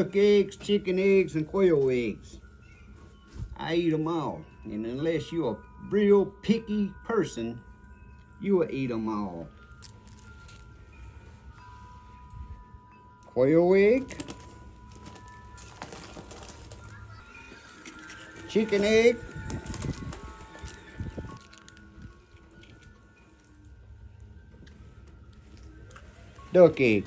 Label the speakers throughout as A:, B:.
A: duck eggs, chicken eggs, and quail eggs. I eat them all, and unless you're a real picky person, you will eat them all. Quail egg, chicken egg, duck egg.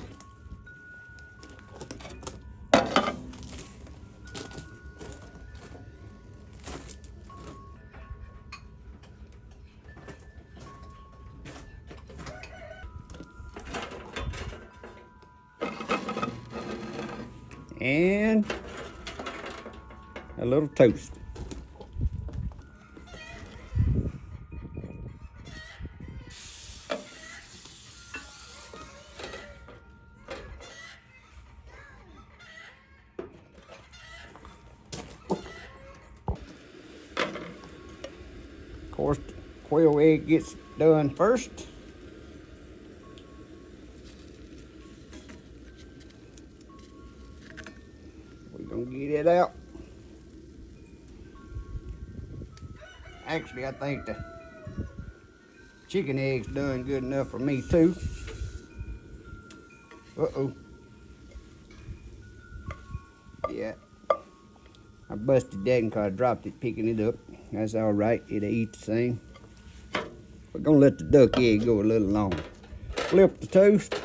A: And a little toast. Of course, the quail egg gets done first. We're gonna get it out. Actually, I think the chicken eggs done good enough for me too. Uh-oh. Yeah. I busted that because I dropped it picking it up. That's all right. It'll eat the same. We're gonna let the duck egg go a little longer. Flip the toast.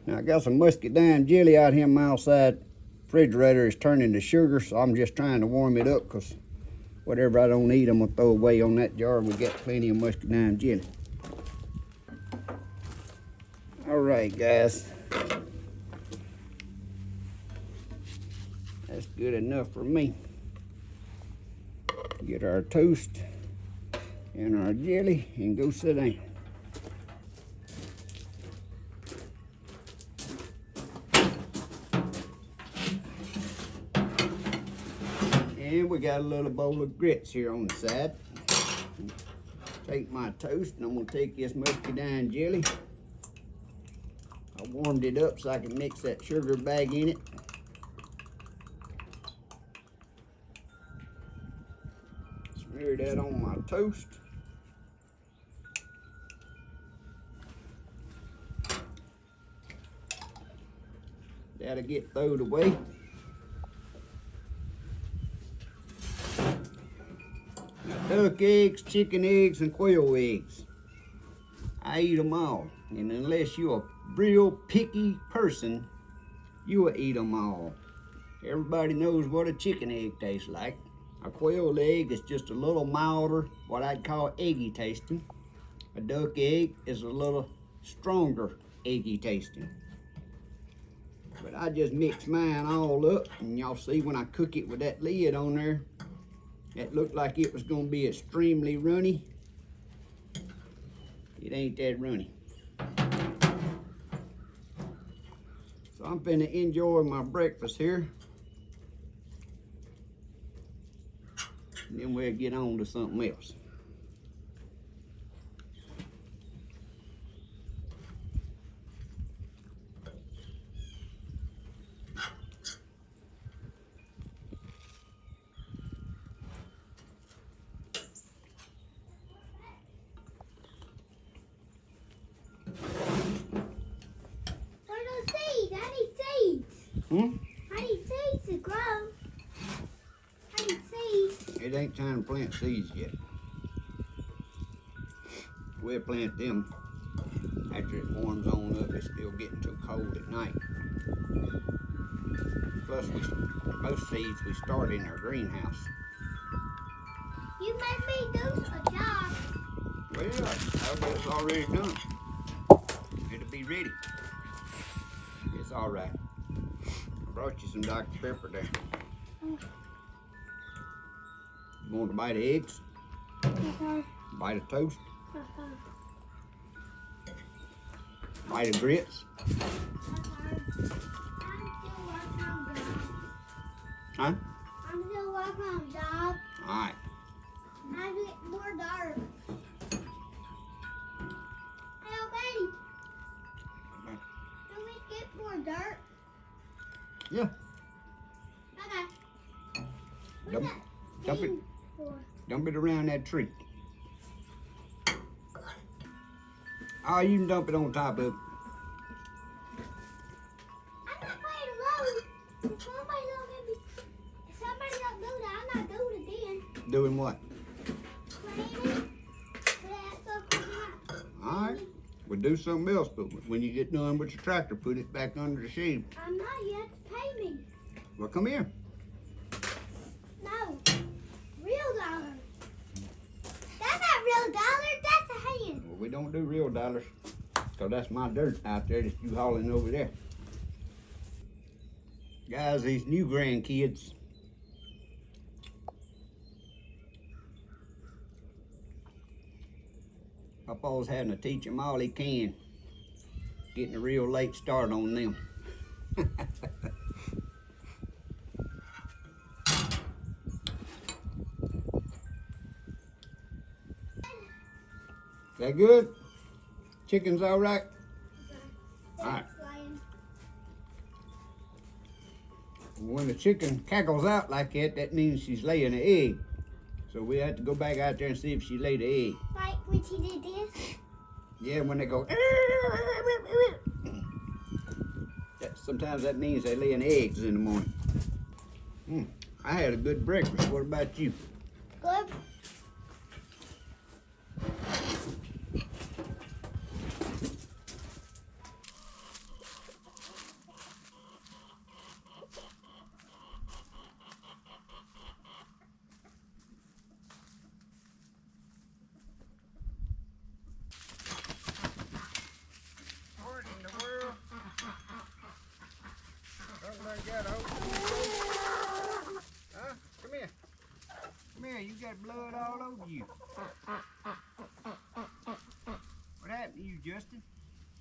A: Now I got some muscadine jelly out here in my outside refrigerator is turning to sugar, so I'm just trying to warm it up because whatever I don't eat, I'm gonna throw away on that jar. We got plenty of muscadine jelly. All right, guys. That's good enough for me. Get our toast and our jelly and go sit down. And we got a little bowl of grits here on the side. Take my toast and I'm gonna take this muscadine jelly. I warmed it up so I can mix that sugar bag in it. Smear that on my toast. That'll get thrown away. Duck eggs, chicken eggs, and quail eggs. I eat them all, and unless you're a real picky person, you will eat them all. Everybody knows what a chicken egg tastes like. A quail egg is just a little milder, what I'd call eggy tasting. A duck egg is a little stronger eggy tasting. But I just mix mine all up, and y'all see when I cook it with that lid on there, it looked like it was gonna be extremely runny. It ain't that runny. So I'm finna enjoy my breakfast here. And then we'll get on to something else.
B: I need seeds to grow. I need seeds.
A: It ain't time to plant seeds yet. We'll plant them after it warms on up. It's still getting too cold at night. Plus, most seeds we start in our greenhouse.
B: You made me do a job.
A: Well, I bet it's already done. It'll be ready. It's all right. I brought you some Dr. Pepper there. You want a bite of eggs? Bite of toast? Bite of grits? Huh?
B: I'm still working on a job.
A: All right.
B: I get more dirt. Hey, Daddy. Can we get more dirt?
A: Yeah. Dump, dump it around that tree. Oh, you can dump it on top of it.
B: I'm not playing alone. If somebody don't do that, I'm not doing it then.
A: Doing what?
B: Cleaning. That stuff coming out.
A: All right. We'll do something else, but when you get done with your tractor, put it back under the shade.
B: I'm not. You have to pay me.
A: Well, come here.
B: No. Real dollar. That's not real dollar. That's a hand.
A: Well, we don't do real dollars, because that's my dirt out there that you hauling over there. Guys, these new grandkids, Papaw's having to teach them all he can, getting a real late start on them. That good? Chicken's all right? All right. When the chicken cackles out like that, that means she's laying an egg. So we have to go back out there and see if she laid an egg.
B: Like when she did this?
A: Yeah, when they go. Sometimes that means they're laying eggs in the morning. I had a good breakfast. What about you?
B: Good.
A: Huh? Come here. Come here, you got blood all over you. What happened to you, Justin?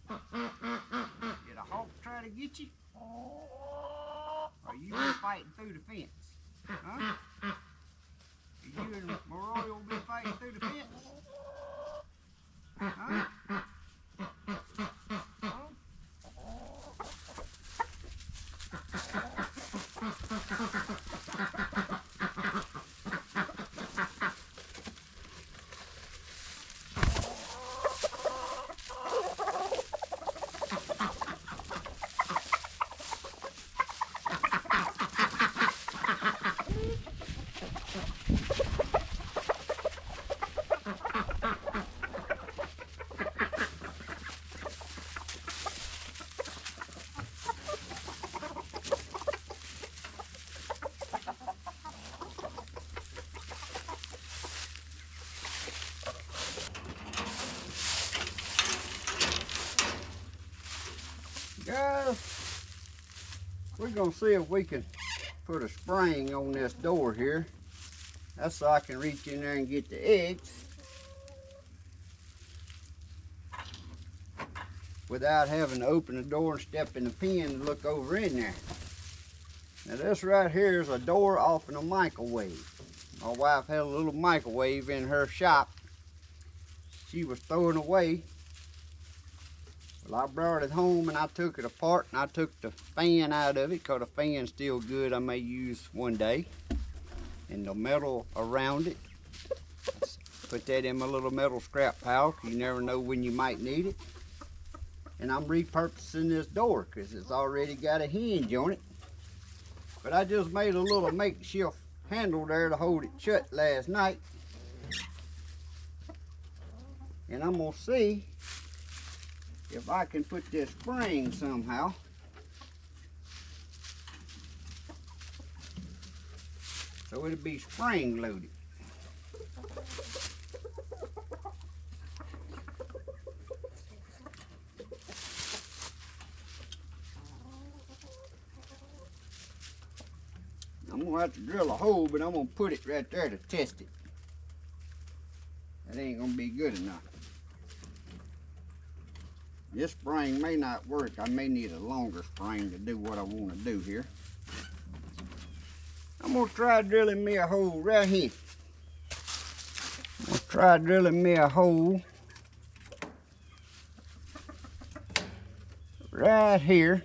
A: Did a hawk try to get you? Or you been fighting through the fence? Huh? You and Maroyo been fighting through the fence? Huh? Guys, we're gonna see if we can put a spring on this door here. That's so I can reach in there and get the eggs without having to open the door and step in the pen and look over in there. Now this right here is a door off in a microwave. My wife had a little microwave in her shop. She was throwing away. Well, I brought it home and I took it apart and I took the fan out of it because the fan's still good. I may use one day. And the metal around it, put that in my little metal scrap pile because you never know when you might need it. And I'm repurposing this door because it's already got a hinge on it. But I just made a little makeshift handle there to hold it shut last night. And I'm gonna see if I can put this spring somehow. So it'll be spring loaded. I'm gonna have to drill a hole, but I'm gonna put it right there to test it. That ain't gonna be good enough. This spring may not work. I may need a longer spring to do what I want to do here. I'm gonna try drilling me a hole right here. I'm gonna try drilling me a hole right here.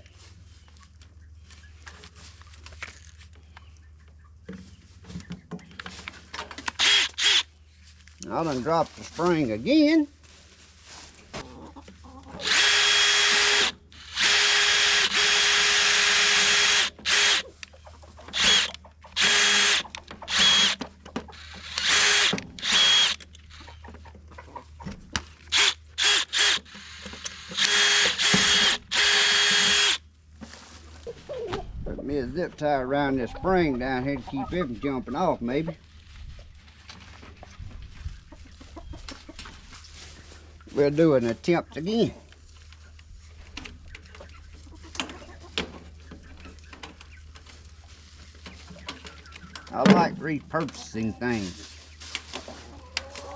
A: I done dropped the spring again. Put me a zip tie around this spring down here to keep it from jumping off, maybe. We'll do an attempt again. I like repurposing things.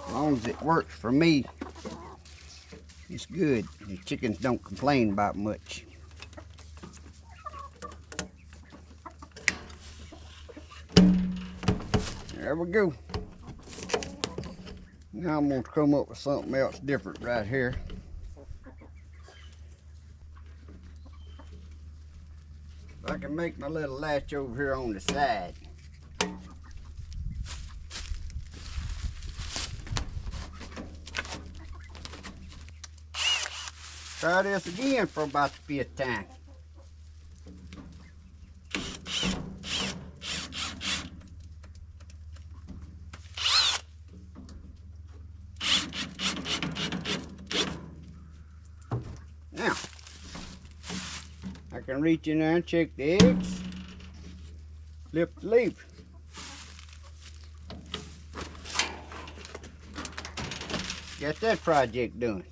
A: As long as it works for me, it's good. The chickens don't complain about much. There we go. Now I'm going to come up with something else different right here. I can make my little latch over here on the side. Try this again for about the 5th time. Now, I can reach in there and check the eggs, flip the lever. Got that project done.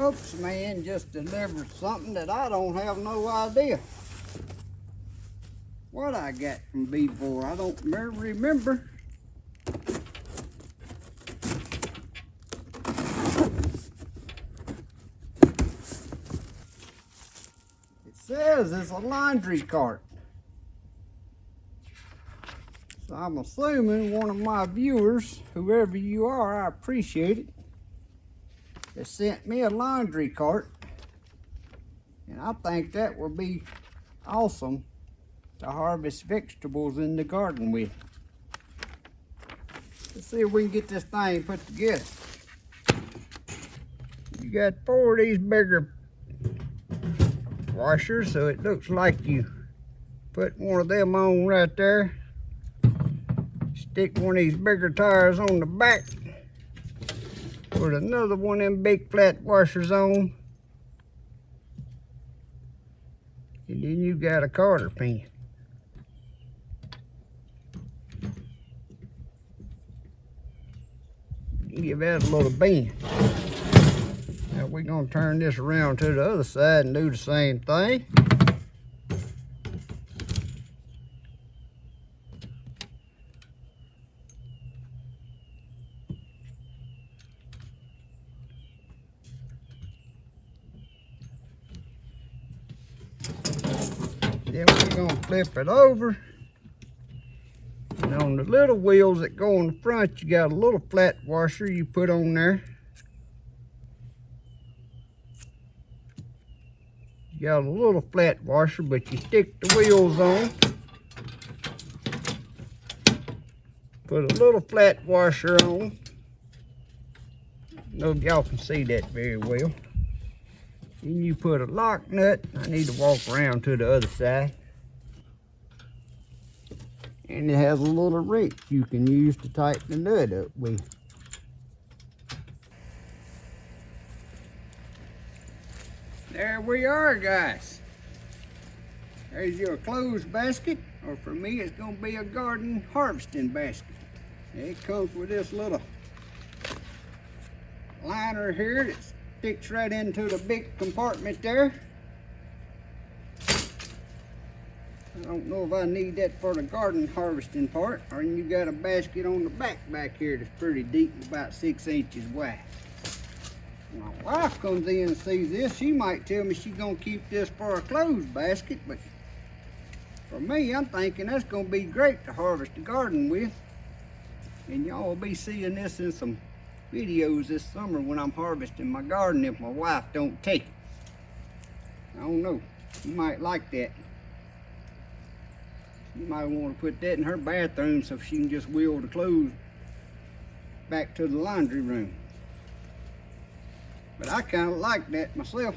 A: Oops, man, just delivered something that I don't have no idea what I got from VEVOR. I don't remember. It says it's a laundry cart. So I'm assuming one of my viewers, whoever you are, I appreciate it, has sent me a laundry cart. And I think that would be awesome to harvest vegetables in the garden with. Let's see if we can get this thing put together. You got 4 of these bigger washers, so it looks like you put one of them on right there. Stick one of these bigger tires on the back. Put another one of them big flat washers on. And then you got a carter pin. Give that a little bend. Now we're gonna turn this around to the other side and do the same thing. Then we're gonna flip it over. And on the little wheels that go on the front, you got a little flat washer you put on there. You got a little flat washer, but you stick the wheels on. Put a little flat washer on. I don't know if y'all can see that very well. Then you put a lock nut. I need to walk around to the other side. And it has a little wrench you can use to tighten the nut up with. There we are, guys. There's your clothes basket, or for me it's gonna be a garden harvesting basket. It comes with this little liner here that sticks right into the big compartment there. I don't know if I need that for the garden harvesting part, or you got a basket on the back here that's pretty deep, about 6 inches wide. My wife comes in and sees this, she might tell me she's gonna keep this for a clothes basket, but for me, I'm thinking that's gonna be great to harvest the garden with. And y'all will be seeing this in some videos this summer when I'm harvesting my garden if my wife don't take it. I don't know, you might like that. You might want to put that in her bathroom so she can just wheel the clothes back to the laundry room. But I kind of like that myself.